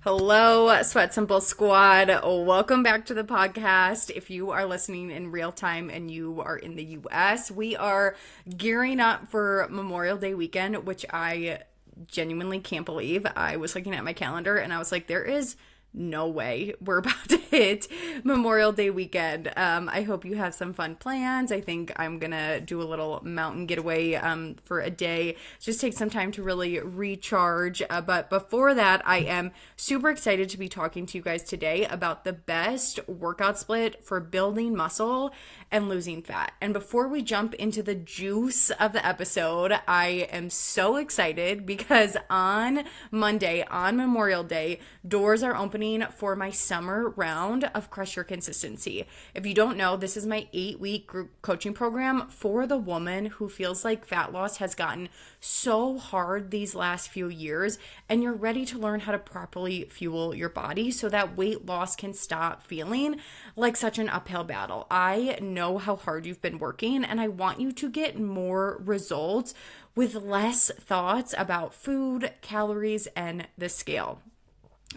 Hello, Sweat Simple Squad. Welcome back to the podcast. If you are listening in real time and you are in the US, we are gearing up for Memorial Day weekend, which I genuinely can't believe. I was looking at my calendar and I was like, there is no way we're about to hit Memorial Day weekend. I hope you have some fun plans. I think I'm gonna do a little mountain getaway for a day. Just take some time to really recharge. But before that, I am super excited to be talking to you guys today about the best workout split for building muscle and losing fat. And before we jump into the juice of the episode, I am so excited because on Monday, on Memorial Day, doors are opening for my summer round of Crush Your Consistency. If you don't know, this is my 8-week group coaching program for the woman who feels like fat loss has gotten so hard these last few years, and you're ready to learn how to properly fuel your body so that weight loss can stop feeling like such an uphill battle. I know how hard you've been working, and I want you to get more results with less thoughts about food, calories, and the scale.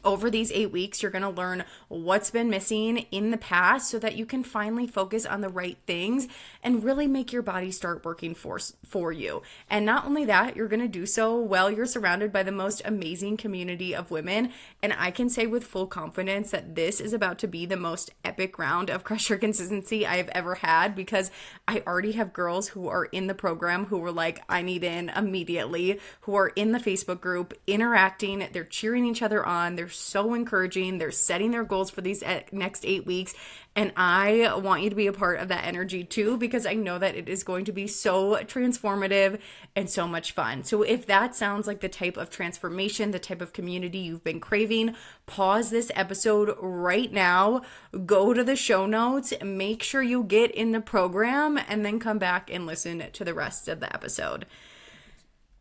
Over these 8 weeks, you're going to learn what's been missing in the past so that you can finally focus on the right things and really make your body start working for you. And not only that, you're going to do so while you're surrounded by the most amazing community of women. And I can say with full confidence that this is about to be the most epic round of Crush Your Consistency I have ever had, because I already have girls who are in the program who were like, I need in immediately, who are in the Facebook group interacting. They're cheering each other on. They're so encouraging. They're setting their goals for these next 8 weeks. And I want you to be a part of that energy too, because I know that it is going to be so transformative and so much fun. So if that sounds like the type of transformation, the type of community you've been craving, pause this episode right now, go to the show notes, make sure you get in the program, and then come back and listen to the rest of the episode.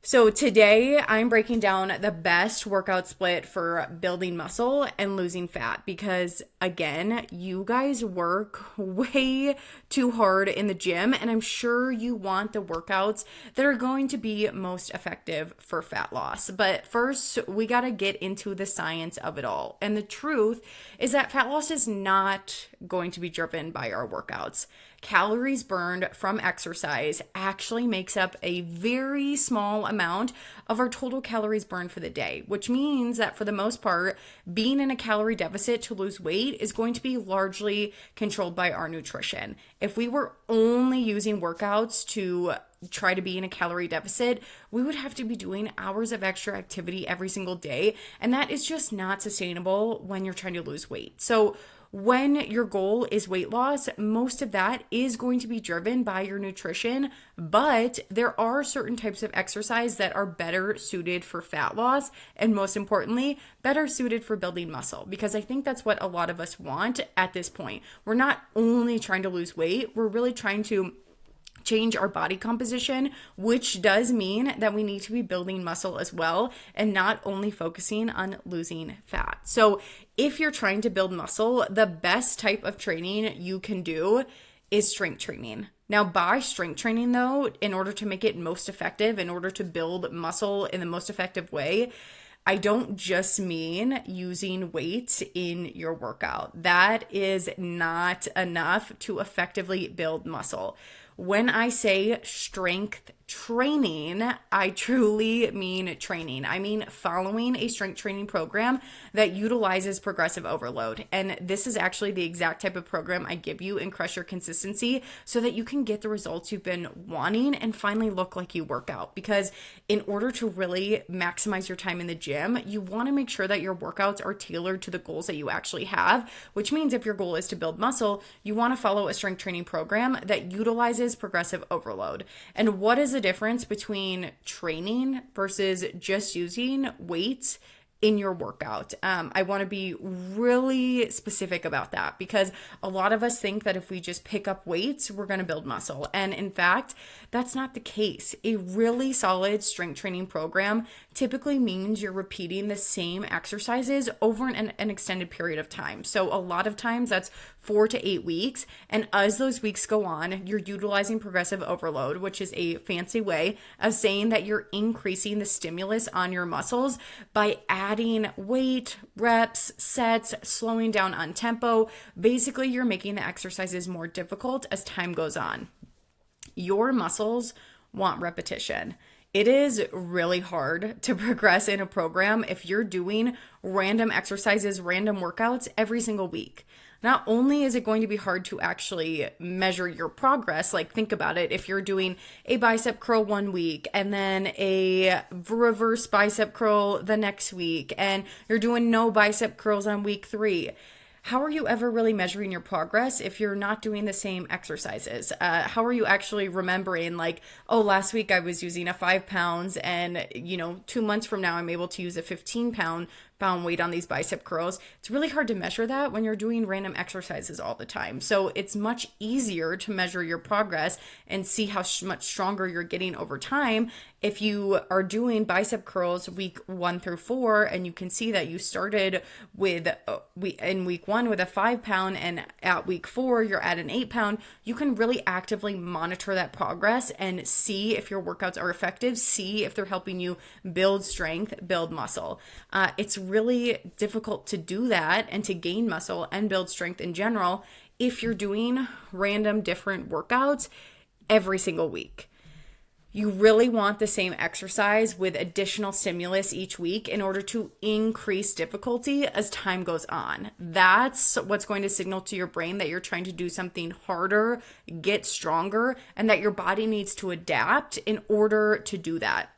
So today I'm breaking down the best workout split for building muscle and losing fat, because again, you guys work way too hard in the gym, and I'm sure you want the workouts that are going to be most effective for fat loss. But first, we got to get into the science of it all. And the truth is that fat loss is not going to be driven by our workouts. Calories burned from exercise actually makes up a very small amount of our total calories burned for the day, which means that for the most part, being in a calorie deficit to lose weight is going to be largely controlled by our nutrition. If we were only using workouts to try to be in a calorie deficit, we would have to be doing hours of extra activity every single day, and that is just not sustainable when you're trying to lose weight. So when your goal is weight loss, most of that is going to be driven by your nutrition, but there are certain types of exercise that are better suited for fat loss, and most importantly, better suited for building muscle, because I think that's what a lot of us want at this point. We're not only trying to lose weight, we're really trying to change our body composition, which does mean that we need to be building muscle as well and not only focusing on losing fat. So if you're trying to build muscle, the best type of training you can do is strength training. Now, by strength training though, in order to make it most effective, in order to build muscle in the most effective way, I don't just mean using weights in your workout. That is not enough to effectively build muscle. When I say strength training, I truly mean training. I mean following a strength training program that utilizes progressive overload. And this is actually the exact type of program I give you in Crush Your Consistency so that you can get the results you've been wanting and finally look like you work out. Because in order to really maximize your time in the gym, you want to make sure that your workouts are tailored to the goals that you actually have, which means if your goal is to build muscle, you want to follow a strength training program that utilizes progressive overload. And what is the difference between training versus just using weights in your workout? I want to be really specific about that, because a lot of us think that if we just pick up weights, we're going to build muscle. And in fact, that's not the case. A really solid strength training program typically means you're repeating the same exercises over an extended period of time. So a lot of times that's 4 to 8 weeks. And as those weeks go on, you're utilizing progressive overload, which is a fancy way of saying that you're increasing the stimulus on your muscles by adding adding weight, reps, sets, slowing down on tempo. Basically, you're making the exercises more difficult as time goes on. Your muscles want repetition. It is really hard to progress in a program if you're doing random exercises, random workouts every single week. Not only is it going to be hard to actually measure your progress, like think about it, if you're doing a bicep curl one week and then a reverse bicep curl the next week, and you're doing no bicep curls on week 3. How are you ever really measuring your progress if you're not doing the same exercises? How are you actually remembering, like, oh, last week I was using a 5 pounds and, 2 months from now I'm able to use a 15 pound weight on these bicep curls? It's really hard to measure that when you're doing random exercises all the time. So it's much easier to measure your progress and see how much stronger you're getting over time if you are doing bicep curls week 1 through 4, and you can see that you started with in week 1 with a 5 pound, and at week 4 you're at an 8 pound. You can really actively monitor that progress and see if your workouts are effective, see if they're helping you build strength, build muscle. It's really difficult to do that and to gain muscle and build strength in general if you're doing random different workouts every single week. You really want the same exercise with additional stimulus each week in order to increase difficulty as time goes on. That's what's going to signal to your brain that you're trying to do something harder, get stronger, and that your body needs to adapt in order to do that.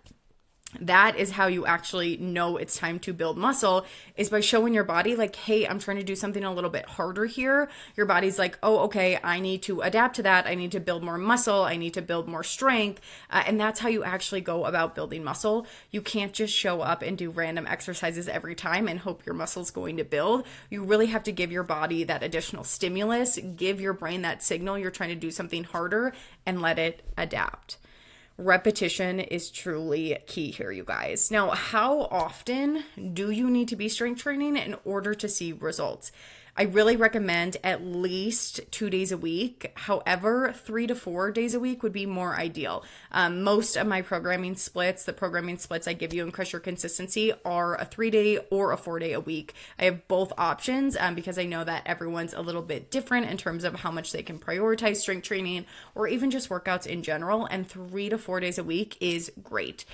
That is how you actually know it's time to build muscle, is by showing your body like, hey, I'm trying to do something a little bit harder here. Your body's like, oh, okay, I need to adapt to that. I need to build more muscle. I need to build more strength. And that's how you actually go about building muscle. You can't just show up and do random exercises every time and hope your muscle's going to build. You really have to give your body that additional stimulus, give your brain that signal you're trying to do something harder, and let it adapt. Repetition is truly key here, you guys. Now, how often do you need to be strength training in order to see results? I really recommend at least 2 days a week. However, 3 to 4 days a week would be more ideal. Most of my programming splits, the programming splits I give you in Crush Your Consistency, are a 3-day or a 4-day a week. I have both options because I know that everyone's a little bit different in terms of how much they can prioritize strength training or even just workouts in general. And 3 to 4 days a week is great.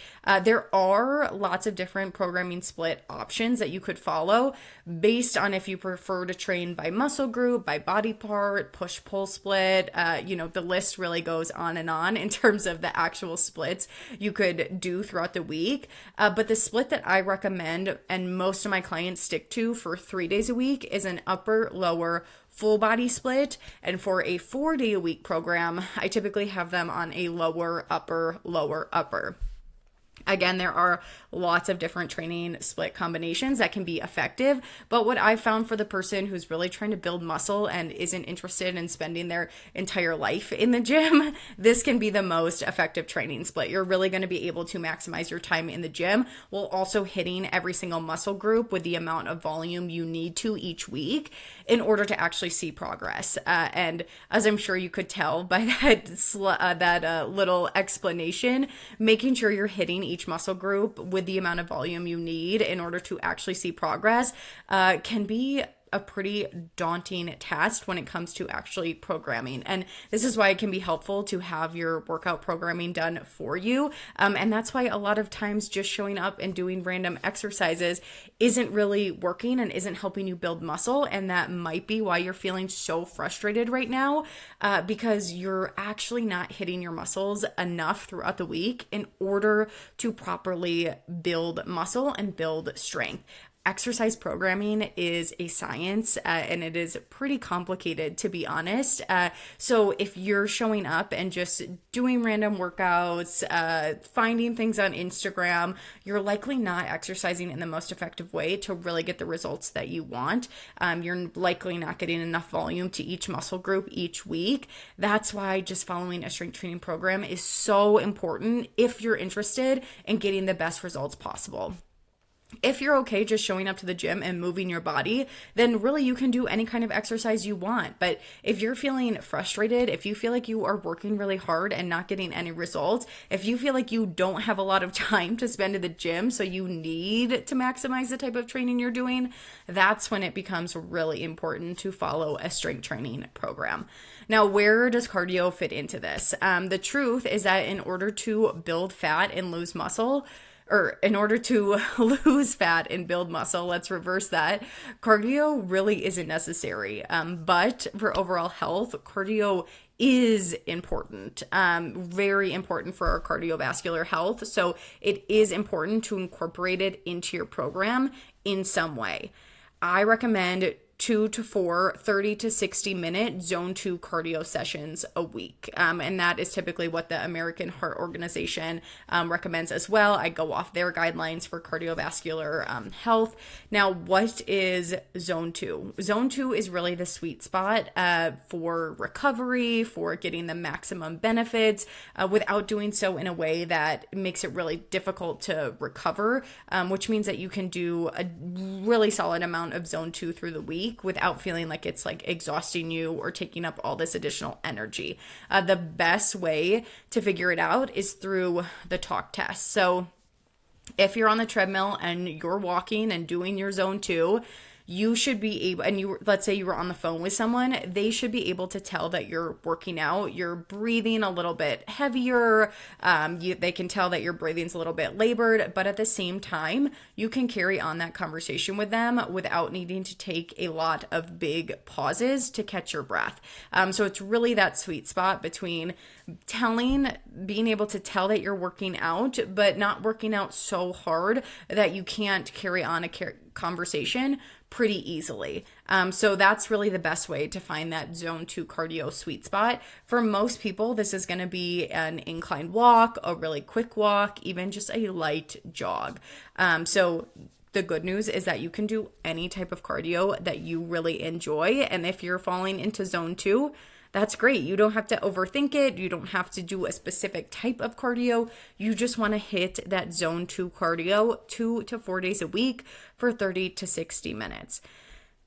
There are lots of different programming split options that you could follow based on if you prefer to train by muscle group, by body part, push-pull split. The list really goes on and on in terms of the actual splits you could do throughout the week. But the split that I recommend and most of my clients stick to for 3 days a week is an upper, lower, full body split. And for a 4-day a week program, I typically have them on a lower, upper, lower, upper. Again, there are lots of different training split combinations that can be effective, but what I found for the person who's really trying to build muscle and isn't interested in spending their entire life in the gym, this can be the most effective training split. You're really going to be able to maximize your time in the gym while also hitting every single muscle group with the amount of volume you need to each week in order to actually see progress. And as I'm sure you could tell by that little explanation, making sure you're hitting each muscle group with the amount of volume you need in order to actually see progress can be a pretty daunting task when it comes to actually programming. And this is why it can be helpful to have your workout programming done for you. And that's why a lot of times just showing up and doing random exercises isn't really working and isn't helping you build muscle. And that might be why you're feeling so frustrated right now, because you're actually not hitting your muscles enough throughout the week in order to properly build muscle and build strength. Exercise programming is a science and it is pretty complicated, to be honest. So if you're showing up and just doing random workouts, finding things on Instagram, you're likely not exercising in the most effective way to really get the results that you want. You're likely not getting enough volume to each muscle group each week. That's why just following a strength training program is so important if you're interested in getting the best results possible. If you're okay just showing up to the gym and moving your body, then really you can do any kind of exercise you want. But if you're feeling frustrated, if you feel like you are working really hard and not getting any results, if you feel like you don't have a lot of time to spend in the gym, so you need to maximize the type of training you're doing, that's when it becomes really important to follow a strength training program. Now, where does cardio fit into this? The truth is that in order to build fat and lose muscle, or in order to lose fat and build muscle, let's reverse that. Cardio really isn't necessary. But for overall health, cardio is important, very important for our cardiovascular health. So it is important to incorporate it into your program in some way. I recommend 2 to 4 30 to 60 minute zone 2 cardio sessions a week. And that is typically what the American Heart Organization recommends as well. I go off their guidelines for cardiovascular health. Now, what is zone 2? Zone 2 is really the sweet spot for recovery, for getting the maximum benefits without doing so in a way that makes it really difficult to recover, which means that you can do a really solid amount of zone 2 through the week without feeling like it's like exhausting you or taking up all this additional energy. The best way to figure it out is through the talk test. So if you're on the treadmill and you're walking and doing your zone 2, you should be able, and let's say you were on the phone with someone, they should be able to tell that you're working out, you're breathing a little bit heavier, they can tell that your breathing's a little bit labored, but at the same time, you can carry on that conversation with them without needing to take a lot of big pauses to catch your breath. So it's really that sweet spot between being able to tell that you're working out, but not working out so hard that you can't carry on a conversation pretty easily. So that's really the best way to find that zone 2 cardio sweet spot. For most people, this is going to be an incline walk, a really quick walk, even just a light jog. So the good news is that you can do any type of cardio that you really enjoy. And if you're falling into zone 2, that's great. You don't have to overthink it. You don't have to do a specific type of cardio. You just want to hit that zone 2 cardio 2 to 4 days a week for 30 to 60 minutes.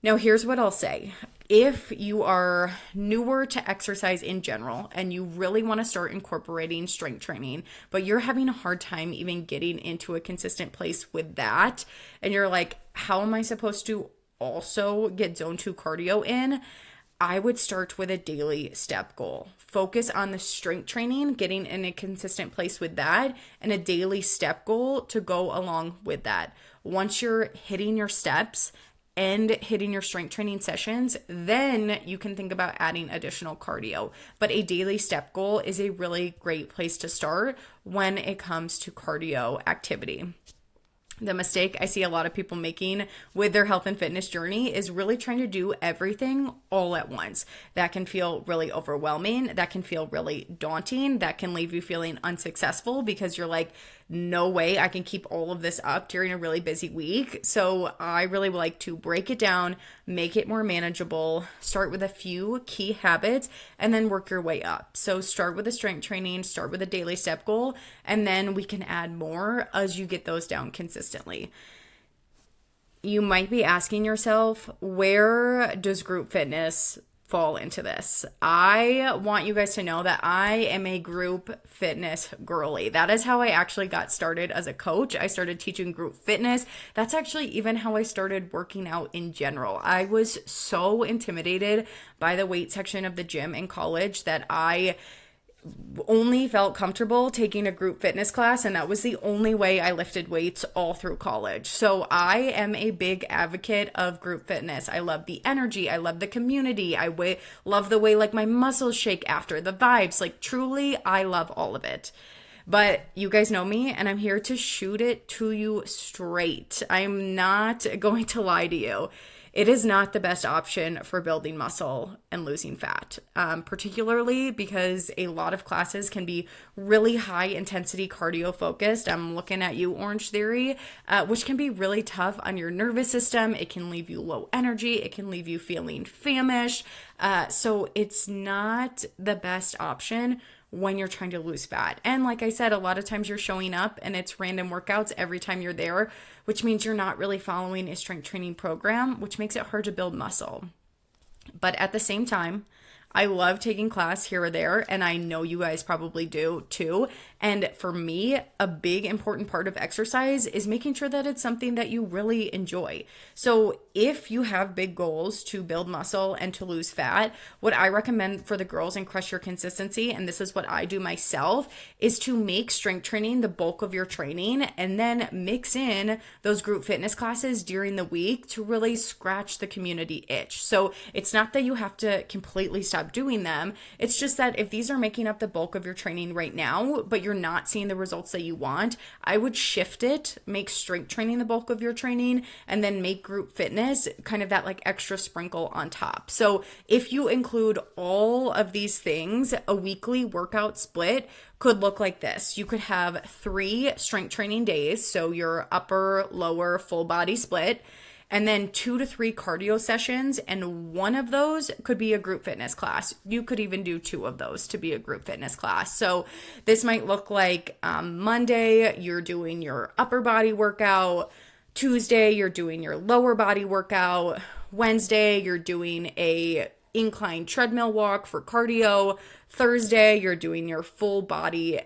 Now, here's what I'll say. If you are newer to exercise in general and you really want to start incorporating strength training, but you're having a hard time even getting into a consistent place with that, and you're like, how am I supposed to also get zone 2 cardio in? I would start with a daily step goal. Focus on the strength training, getting in a consistent place with that, and a daily step goal to go along with that. Once you're hitting your steps and hitting your strength training sessions, then you can think about adding additional cardio. But a daily step goal is a really great place to start when it comes to cardio activity. The mistake I see a lot of people making with their health and fitness journey is really trying to do everything all at once. That can feel really overwhelming. That can feel really daunting. That can leave you feeling unsuccessful because you're like, no way I can keep all of this up during a really busy week. So I really like to break it down, make it more manageable, start with a few key habits, and then work your way up. So start with the strength training, start with a daily step goal, and then we can add more as you get those down consistently. You might be asking yourself, where does group fitness fall into this? I want you guys to know that I am a group fitness girly. That is how I actually got started as a coach. I started teaching group fitness. That's actually even how I started working out in general. I was so intimidated by the weight section of the gym in college that I only felt comfortable taking a group fitness class, and that was the only way I lifted weights all through college. So I am a big advocate of group fitness. I love the energy. I love the community. I love the way like my muscles shake after, the vibes. Like truly, I love all of it. But you guys know me, and I'm here to shoot it to you straight. I'm not going to lie to you. It is not the best option for building muscle and losing fat, particularly because a lot of classes can be really high intensity cardio focused. I'm looking at you, Orange Theory, which can be really tough on your nervous system. It can leave you low energy. It can leave you feeling famished. So it's not the best option when you're trying to lose fat. And like I said, a lot of times you're showing up and it's random workouts every time you're there, which means you're not really following a strength training program, which makes it hard to build muscle. But at the same time, I love taking class here or there, and I know you guys probably do too. And for me, a big important part of exercise is making sure that it's something that you really enjoy. So if you have big goals to build muscle and to lose fat, what I recommend for the girls and crush your consistency, and this is what I do myself, is to make strength training the bulk of your training and then mix in those group fitness classes during the week to really scratch the community itch. So it's not that you have to completely stop doing them. It's just that if these are making up the bulk of your training right now, but you're not seeing the results that you want, I would shift it, make strength training the bulk of your training, and then make group fitness kind of that like extra sprinkle on top. So if you include all of these things, a weekly workout split could look like this. You could have 3 strength training days, so your upper, lower, full body split, and then 2 to 3 cardio sessions, and one of those could be a group fitness class. You could even do 2 of those to be a group fitness class. So this might look like Monday, you're doing your upper body workout. Tuesday, you're doing your lower body workout. Wednesday, you're doing a incline treadmill walk for cardio. Thursday, you're doing your full body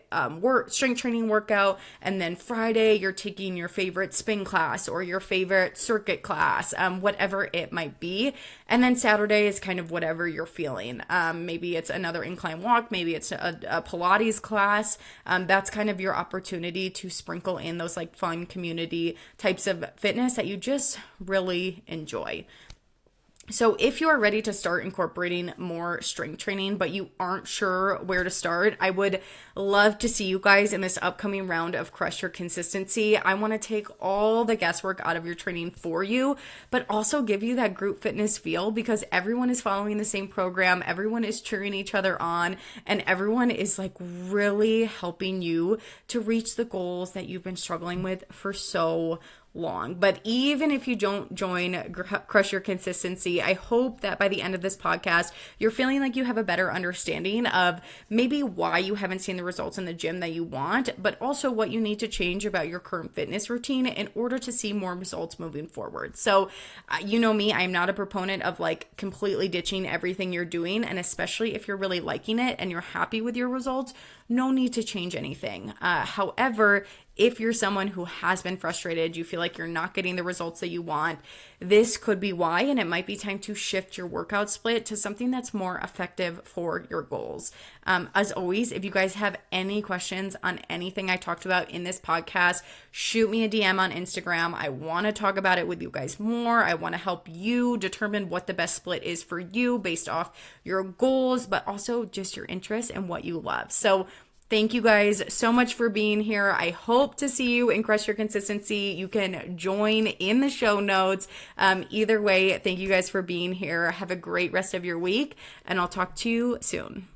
strength training workout. And then Friday, you're taking your favorite spin class or your favorite circuit class, whatever it might be. And then Saturday is kind of whatever you're feeling. Maybe it's another incline walk. Maybe it's a Pilates class. That's kind of your opportunity to sprinkle in those like fun community types of fitness that you just really enjoy. So if you are ready to start incorporating more strength training, but you aren't sure where to start, I would love to see you guys in this upcoming round of Crush Your Consistency. I want to take all the guesswork out of your training for you, but also give you that group fitness feel because everyone is following the same program, everyone is cheering each other on, and everyone is like really helping you to reach the goals that you've been struggling with for so long. But even if you don't join Crush Your Consistency, I hope that by the end of this podcast, you're feeling like you have a better understanding of maybe why you haven't seen the results in the gym that you want, but also what you need to change about your current fitness routine in order to see more results moving forward. So you know me, I'm not a proponent of like completely ditching everything you're doing. And especially if you're really liking it and you're happy with your results, no need to change anything. However, if you're someone who has been frustrated, you feel like you're not getting the results that you want, this could be why, and it might be time to shift your workout split to something that's more effective for your goals. As always, if you guys have any questions on anything I talked about in this podcast, shoot me a DM on Instagram. I want to talk about it with you guys more. I want to help you determine what the best split is for you based off your goals, but also just your interests and what you love. So thank you guys so much for being here. I hope to see you in Crush Your Consistency. You can join in the show notes. Either way, thank you guys for being here. Have a great rest of your week, and I'll talk to you soon.